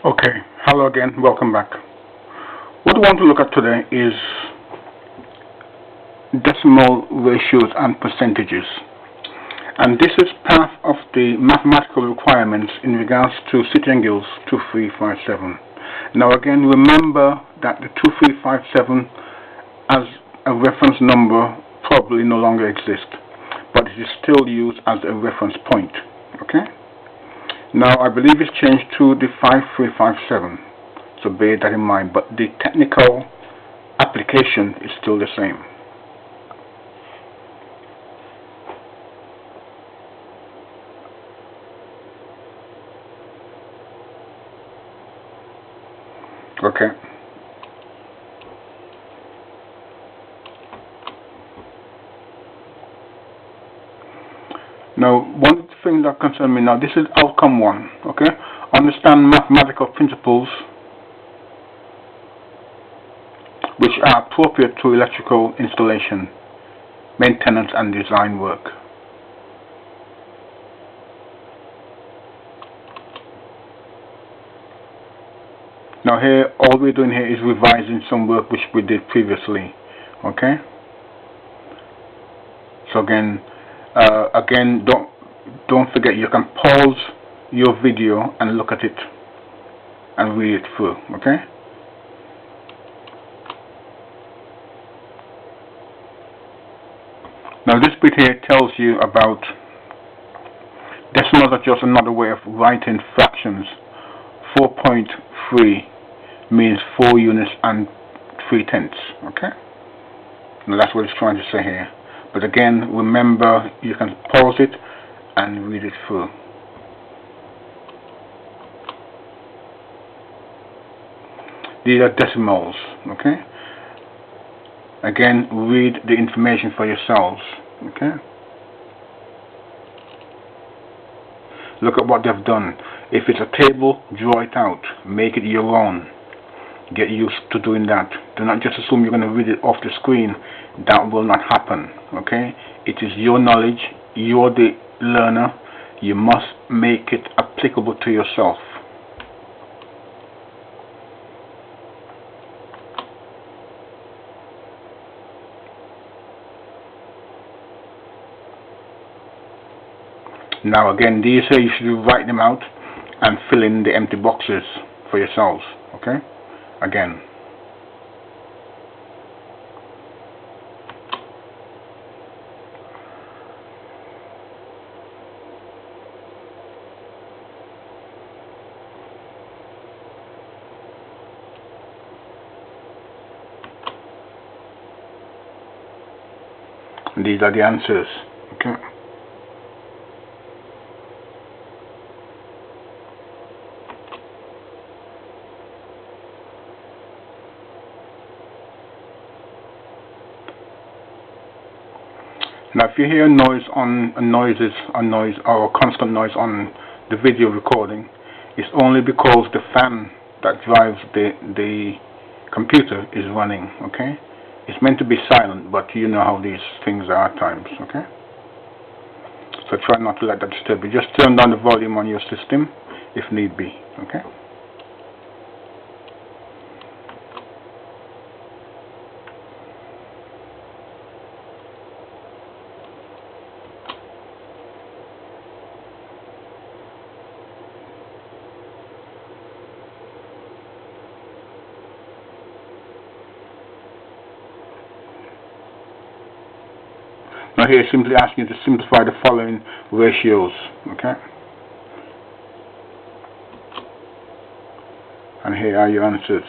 Okay, hello again, welcome back. What we want to look at today is decimal ratios and percentages. And this is part of the mathematical requirements in regards to City and Guilds 2357. Now again, remember that the 2357 as a reference number probably no longer exists, but it is still used as a reference point. Okay? Now I believe it's changed to the 5357, so bear that in mind, but the technical application is still the same. Okay. Now, one thing that concerns me now, this is outcome one, okay? Understand mathematical principles which are appropriate to electrical installation, maintenance and design work. Now here, all we're doing here is revising some work which we did previously, okay? So again, don't forget, you can pause your video and look at it and read it through, okay? Now this bit here tells you about decimals are just another way of writing fractions. 4.3 means 4 units and 3/10, okay? Now that's what it's trying to say here. But again, remember, you can pause it and read it through. These are decimals, okay? Again, read the information for yourselves, okay? Look at what they've done. If it's a table, draw it out. Make it your own. Get used to doing that. Do not just assume you're going to read it off the screen. That will not happen, okay? It is your knowledge. You're the learner. You must make it applicable to yourself. Now again, these here you should write them out and fill in the empty boxes for yourselves, okay? Again. And these are the answers, okay? Now if you hear noise on or a constant noise on the video recording, it's only because the fan that drives the computer is running, okay? It's meant to be silent, but you know how these things are at times, okay? So try not to let that disturb you. Just turn down the volume on your system if need be, okay? Now here simply asking you to simplify the following ratios, okay? And here are your answers.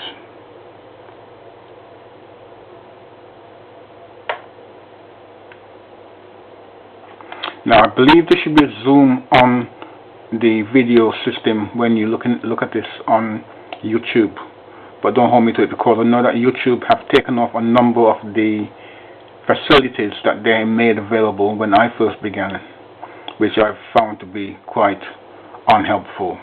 Now I believe there should be a zoom on the video system when you look at this on YouTube, but don't hold me to it, because I know that YouTube have taken off a number of the facilities that they made available when I first began, which I've found to be quite unhelpful.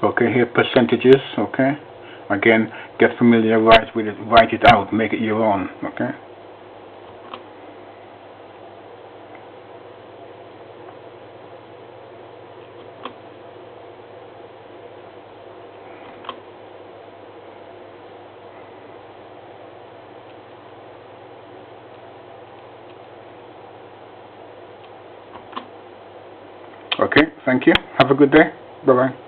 Okay, here percentages, okay, Again, get familiarized with it, write it out, make it your own, okay? Okay, thank you. Have a good day. Bye-bye.